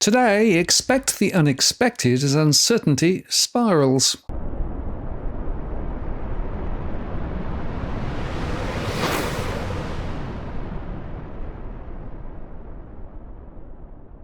Today, expect the unexpected as uncertainty spirals.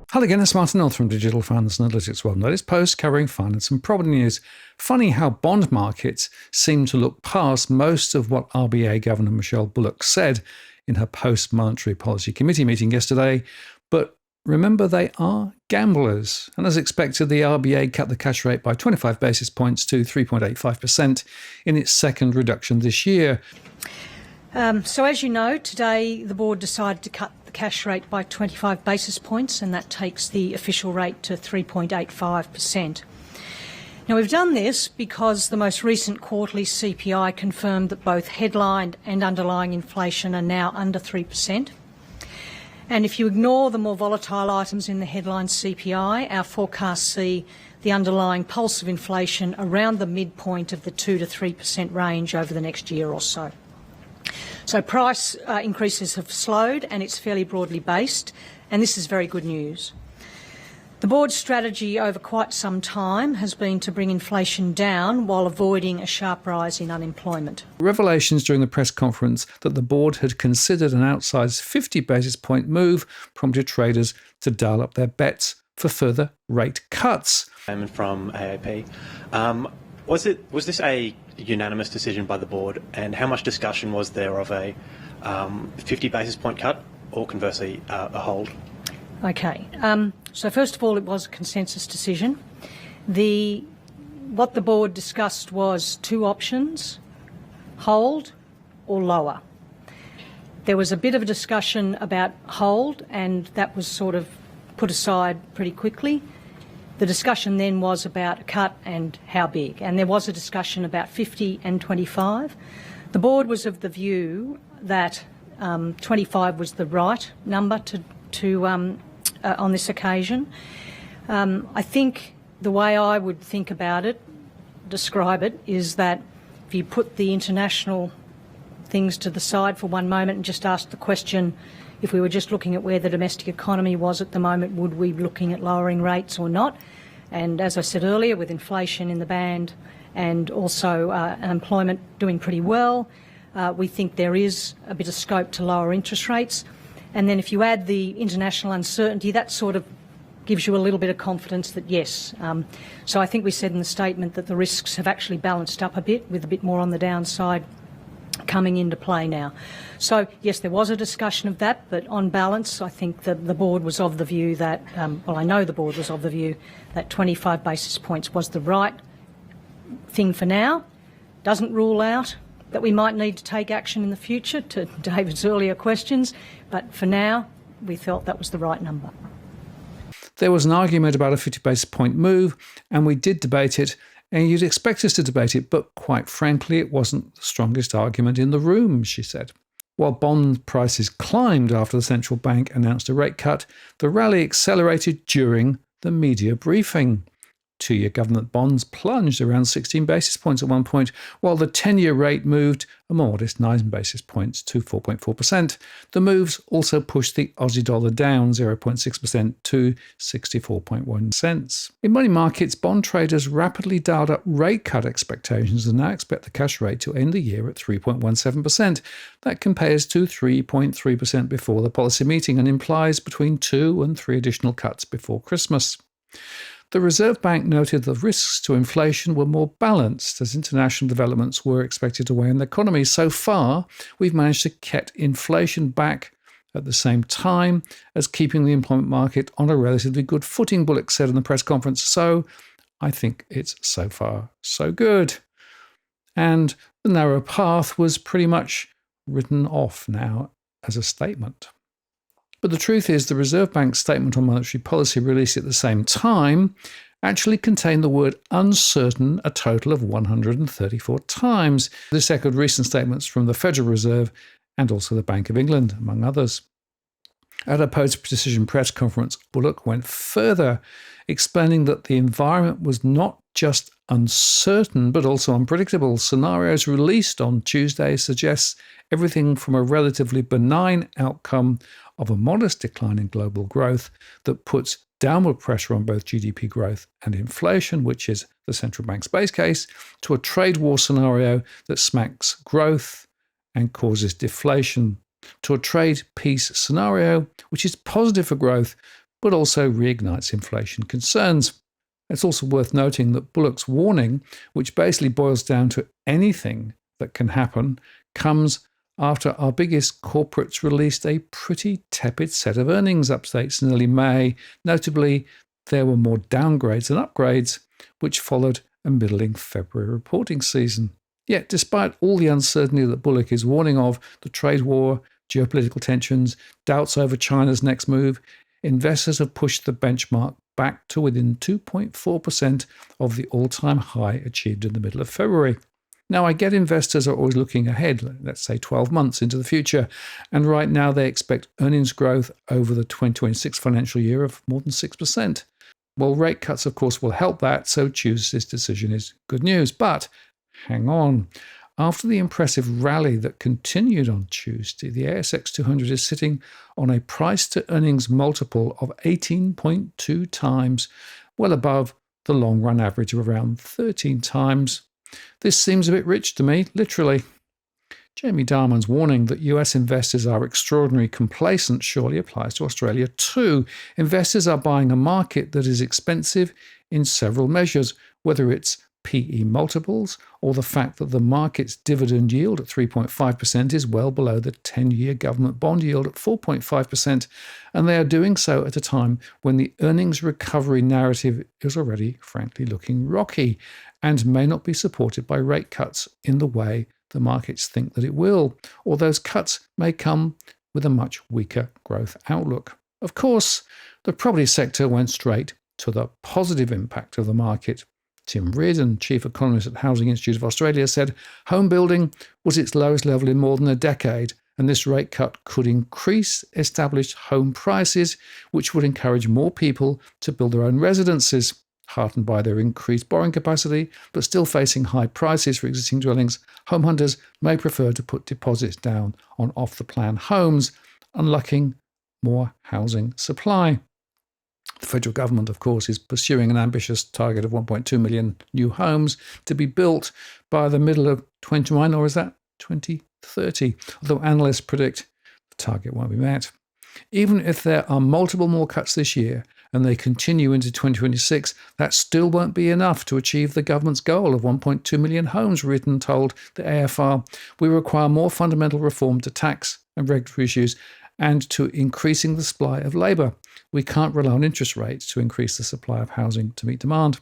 Hello again, it's Martin North from Digital Finance Analytics World. Latest post covering finance and property news. Funny how bond markets seem to look past most of what RBA Governor Michelle Bullock said in her post-monetary policy committee meeting yesterday. But remember, they are gamblers. And as expected, the RBA cut the cash rate by 25 basis points to 3.85% in its second reduction this year. So as you know, today the board decided to cut the cash rate by 25 basis points, and that takes the official rate to 3.85%. Now, we've done this because the most recent quarterly CPI confirmed that both headline and underlying inflation are now under 3%. And if you ignore the more volatile items in the headline CPI, our forecasts see the underlying pulse of inflation around the midpoint of the 2 to 3% range over the next year or so. So price increases have slowed, and it's fairly broadly based, and this is very good news. The board's strategy over quite some time has been to bring inflation down while avoiding a sharp rise in unemployment. Revelations during the press conference that the board had considered an outsized 50 basis point move prompted traders to dial up their bets for further rate cuts. From AAP. Was this a unanimous decision by the board, and how much discussion was there of a 50 basis point cut or conversely a hold? Okay, so first of all, it was a consensus decision. What the board discussed was two options: hold or lower. There was a bit of a discussion about hold, and that was sort of put aside pretty quickly. The discussion then was about a cut and how big, and there was a discussion about 50 and 25. The board was of the view that 25 was the right number on this occasion. I think the way I would think about it, describe it, is that if you put the international things to the side for one moment and just ask the question, if we were just looking at where the domestic economy was at the moment, would we be looking at lowering rates or not? And as I said earlier, with inflation in the band and also unemployment doing pretty well, we think there is a bit of scope to lower interest rates. And then if you add the international uncertainty, that sort of gives you a little bit of confidence that yes. So I think we said in the statement that the risks have actually balanced up a bit, with a bit more on the downside coming into play now. So yes, there was a discussion of that, but on balance, I think that the board was of the view that, I know the board was of the view that 25 basis points was the right thing for now. Doesn't rule out that we might need to take action in the future, to David's earlier questions, but for now, we felt that was the right number. There was an argument about a 50 basis point move, and we did debate it, and you'd expect us to debate it, but quite frankly, it wasn't the strongest argument in the room, she said. While bond prices climbed after the central bank announced a rate cut, the rally accelerated during the media briefing. Two-year government bonds plunged around 16 basis points at one point, while the 10-year rate moved a modest 9 basis points to 4.4%. The moves also pushed the Aussie dollar down 0.6% to 64.1 cents. In money markets, bond traders rapidly dialed up rate cut expectations and now expect the cash rate to end the year at 3.17%. That compares to 3.3% before the policy meeting and implies between 2 and 3 additional cuts before Christmas. The Reserve Bank noted the risks to inflation were more balanced as international developments were expected to weigh on the economy. So far, we've managed to get inflation back at the same time as keeping the employment market on a relatively good footing, Bullock said in the press conference. So I think it's so far so good. And the narrow path was pretty much written off now as a statement. But the truth is, the Reserve Bank's statement on monetary policy released at the same time actually contained the word uncertain a total of 134 times. This echoed recent statements from the Federal Reserve and also the Bank of England, among others. At a post-decision press conference, Bullock went further, explaining that the environment was not just uncertain, but also unpredictable. Scenarios released on Tuesday suggest everything from a relatively benign outcome of a modest decline in global growth that puts downward pressure on both GDP growth and inflation, which is the central bank's base case, to a trade war scenario that smacks growth and causes deflation, to a trade peace scenario, which is positive for growth, but also reignites inflation concerns. It's also worth noting that Bullock's warning, which basically boils down to anything that can happen, comes after our biggest corporates released a pretty tepid set of earnings updates in early May. Notably, there were more downgrades than upgrades, which followed a middling February reporting season. Yet, despite all the uncertainty that Bullock is warning of, the trade war, geopolitical tensions, doubts over China's next move, investors have pushed the benchmark back to within 2.4% of the all-time high achieved in the middle of February. Now, I get investors are always looking ahead, let's say 12 months into the future, and right now they expect earnings growth over the 2026 financial year of more than 6%. Well, rate cuts, of course, will help that, so Tuesday's decision is good news. But hang on. After the impressive rally that continued on Tuesday, the ASX 200 is sitting on a price-to-earnings multiple of 18.2 times, well above the long-run average of around 13 times. This seems a bit rich to me, literally. Jamie Dimon's warning that US investors are extraordinarily complacent surely applies to Australia too. Investors are buying a market that is expensive in several measures, whether it's PE multiples or the fact that the market's dividend yield at 3.5% is well below the 10-year government bond yield at 4.5%, and they are doing so at a time when the earnings recovery narrative is already, frankly, looking rocky and may not be supported by rate cuts in the way the markets think that it will, or those cuts may come with a much weaker growth outlook. Of course, the property sector went straight to the positive impact of the market. Tim Reardon, chief economist at Housing Institute of Australia, said home building was its lowest level in more than a decade, and this rate cut could increase established home prices, which would encourage more people to build their own residences. Heartened by their increased borrowing capacity, but still facing high prices for existing dwellings, home hunters may prefer to put deposits down on off-the-plan homes, unlocking more housing supply. The federal government, of course, is pursuing an ambitious target of 1.2 million new homes to be built by the middle of 2021, or is that 2030? Although analysts predict the target won't be met. Even if there are multiple more cuts this year and they continue into 2026, that still won't be enough to achieve the government's goal of 1.2 million homes, Reardon told the AFR. We require more fundamental reform to tax and regulatory issues and to increasing the supply of labour. We can't rely on interest rates to increase the supply of housing to meet demand.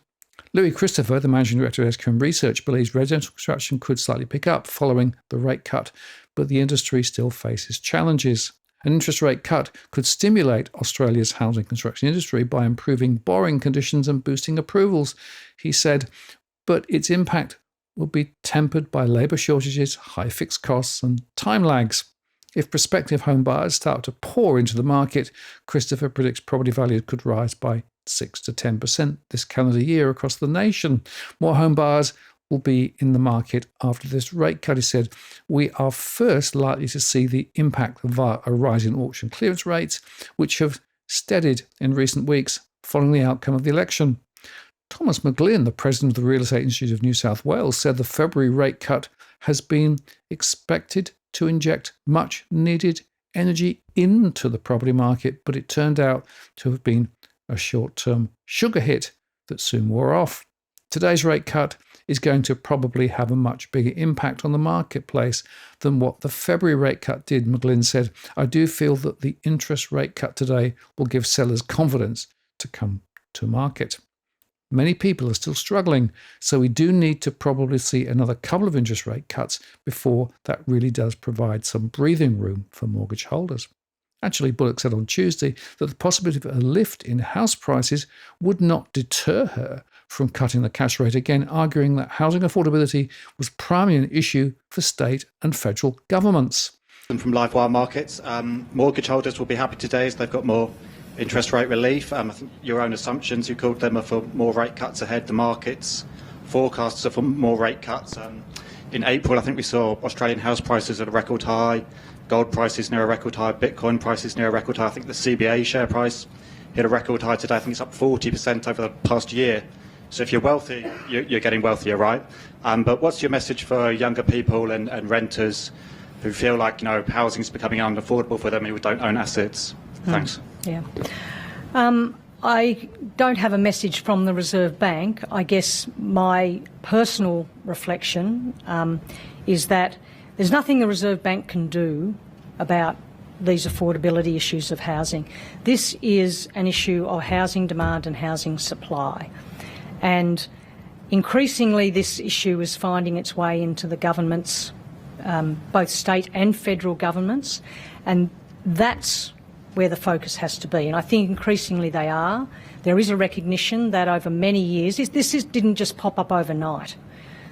Louis Christopher, the managing director of SQM Research, believes residential construction could slightly pick up following the rate cut, but the industry still faces challenges. An interest rate cut could stimulate Australia's housing construction industry by improving borrowing conditions and boosting approvals, he said, but its impact will be tempered by labour shortages, high fixed costs and time lags. If prospective home buyers start to pour into the market, Christopher predicts property values could rise by 6 to 10% this calendar year across the nation. More home buyers will be in the market after this rate cut, he said. We are first likely to see the impact via a rise in auction clearance rates, which have steadied in recent weeks following the outcome of the election. Thomas McGlynn, the president of the Real Estate Institute of New South Wales, said the February rate cut has been expected to inject much needed energy into the property market, but it turned out to have been a short-term sugar hit that soon wore off. Today's rate cut is going to probably have a much bigger impact on the marketplace than what the February rate cut did, McGlynn said. I do feel that the interest rate cut today will give sellers confidence to come to market. Many people are still struggling, so we do need to probably see another couple of interest rate cuts before that really does provide some breathing room for mortgage holders. Actually, Bullock said on Tuesday that the possibility of a lift in house prices would not deter her from cutting the cash rate again, arguing that housing affordability was primarily an issue for state and federal governments. And from Livewire Markets, mortgage holders will be happy today as they've got more interest rate relief. I think your own assumptions, you called them, are for more rate cuts ahead. The markets forecasts are for more rate cuts. In April, I think we saw Australian house prices at a record high, gold prices near a record high, Bitcoin prices near a record high. I think the CBA share price hit a record high today. I think it's up 40% over the past year. So if you're wealthy, you're getting wealthier, right? But what's your message for younger people and renters who feel like, housing is becoming unaffordable for them who don't own assets? Thanks. Yeah. I don't have a message from the Reserve Bank. I guess my personal reflection is that there's nothing the Reserve Bank can do about these affordability issues of housing. This is an issue of housing demand and housing supply. And increasingly this issue is finding its way into the governments, both state and federal governments, and that's where the focus has to be. And I think increasingly they are. There is a recognition that over many years, this didn't just pop up overnight.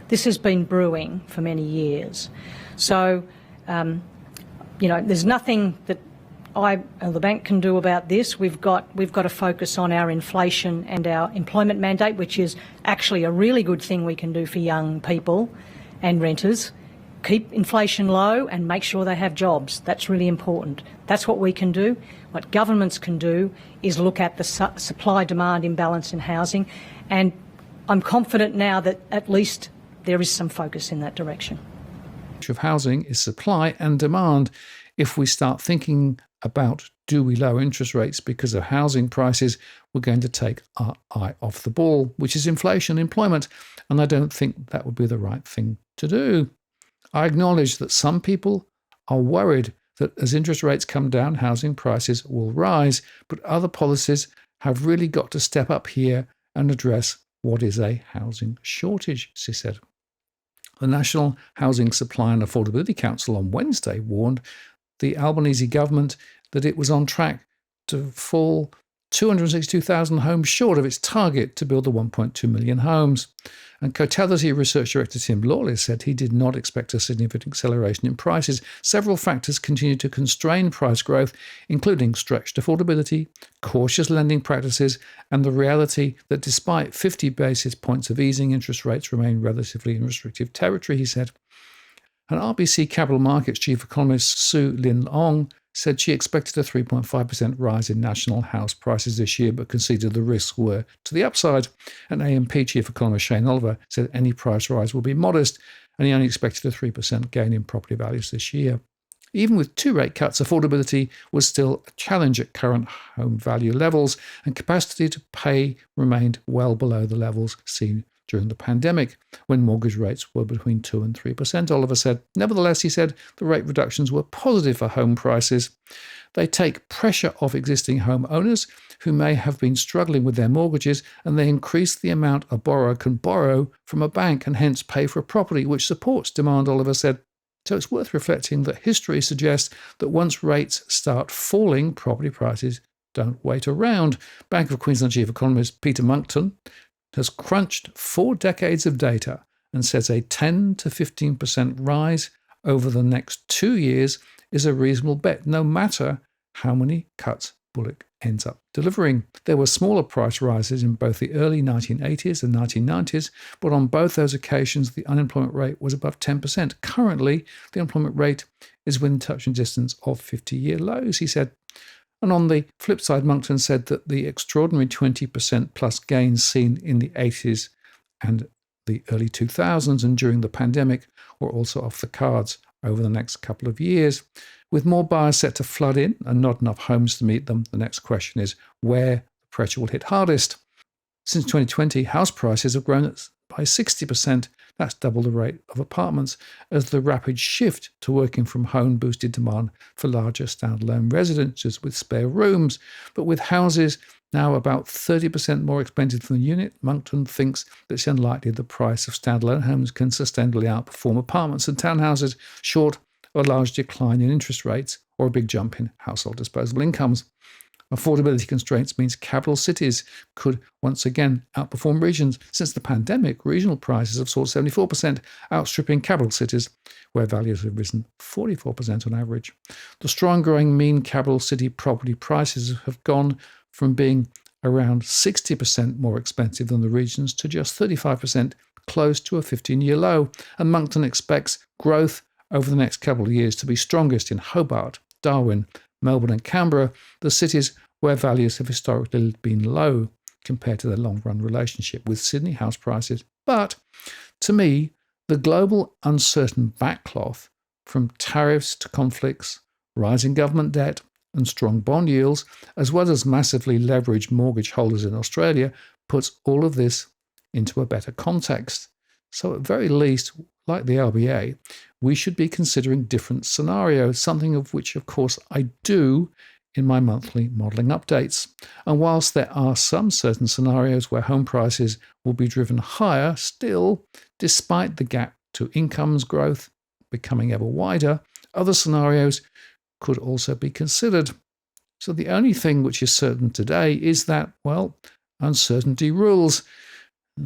This has been brewing for many years. So, there's nothing that the bank can do about this. We've got to focus on our inflation and our employment mandate, which is actually a really good thing we can do for young people and renters. Keep inflation low and make sure they have jobs. That's really important. That's what we can do. What governments can do is look at the supply-demand imbalance in housing, and I'm confident now that at least there is some focus in that direction. Of housing is supply and demand. If we start thinking about do we lower interest rates because of housing prices, we're going to take our eye off the ball, which is inflation, employment, and I don't think that would be the right thing to do. I acknowledge that some people are worried that as interest rates come down, housing prices will rise, but other policies have really got to step up here and address what is a housing shortage, she said. The National Housing Supply and Affordability Council on Wednesday warned the Albanese government that it was on track to fall 262,000 homes short of its target to build the 1.2 million homes. And Cotality Research Director Tim Lawless said he did not expect a significant acceleration in prices. Several factors continue to constrain price growth, including stretched affordability, cautious lending practices, and the reality that despite 50 basis points of easing, interest rates remain relatively in restrictive territory, he said. And RBC Capital Markets Chief Economist Sue Lin Ong said she expected a 3.5% rise in national house prices this year, but conceded the risks were to the upside. And AMP Chief Economist Shane Oliver said any price rise will be modest, and he only expected a 3% gain in property values this year. Even with 2 rate cuts, affordability was still a challenge at current home value levels, and capacity to pay remained well below the levels seen during the pandemic, when mortgage rates were between 2 and 3%, Oliver said. Nevertheless, he said the rate reductions were positive for home prices. They take pressure off existing home owners who may have been struggling with their mortgages, and they increase the amount a borrower can borrow from a bank and hence pay for a property, which supports demand, Oliver said. So it's worth reflecting that history suggests that once rates start falling, property prices don't wait around. Bank of Queensland Chief Economist Peter Monckton has crunched 4 decades of data and says a 10 to 15% rise over the next 2 years is a reasonable bet, no matter how many cuts Bullock ends up delivering. There were smaller price rises in both the early 1980s and 1990s, but on both those occasions, the unemployment rate was above 10%. Currently, the unemployment rate is within touching distance of 50-year lows, he said. And on the flip side, Monckton said that the extraordinary 20% plus gains seen in the 80s and the early 2000s and during the pandemic were also off the cards over the next couple of years. With more buyers set to flood in and not enough homes to meet them, the next question is where the pressure will hit hardest. Since 2020, house prices have grown by 60%. That's double the rate of apartments, as the rapid shift to working from home boosted demand for larger standalone residences with spare rooms. But with houses now about 30% more expensive than the unit, Monckton thinks that it's unlikely the price of standalone homes can sustainably outperform apartments and townhouses, short of a large decline in interest rates or a big jump in household disposable incomes. Affordability constraints means capital cities could once again outperform regions. Since the pandemic, regional prices have soared 74%, outstripping capital cities, where values have risen 44% on average. The strong growing mean capital city property prices have gone from being around 60% more expensive than the regions to just 35%, close to a 15-year low. And Monckton expects growth over the next couple of years to be strongest in Hobart, Darwin, Melbourne and Canberra, the cities where values have historically been low compared to their long-run relationship with Sydney house prices. But to me, the global uncertain backcloth from tariffs to conflicts, rising government debt, and strong bond yields, as well as massively leveraged mortgage holders in Australia, puts all of this into a better context. So at very least, like the RBA, we should be considering different scenarios, something of which, of course, I do in my monthly modelling updates. And whilst there are some certain scenarios where home prices will be driven higher, still, despite the gap to incomes growth becoming ever wider, other scenarios could also be considered. So the only thing which is certain today is that, well, uncertainty rules,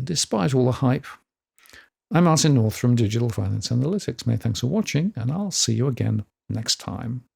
despite all the hype. I'm Martin North from Digital Finance Analytics. Many thanks for watching, and I'll see you again next time.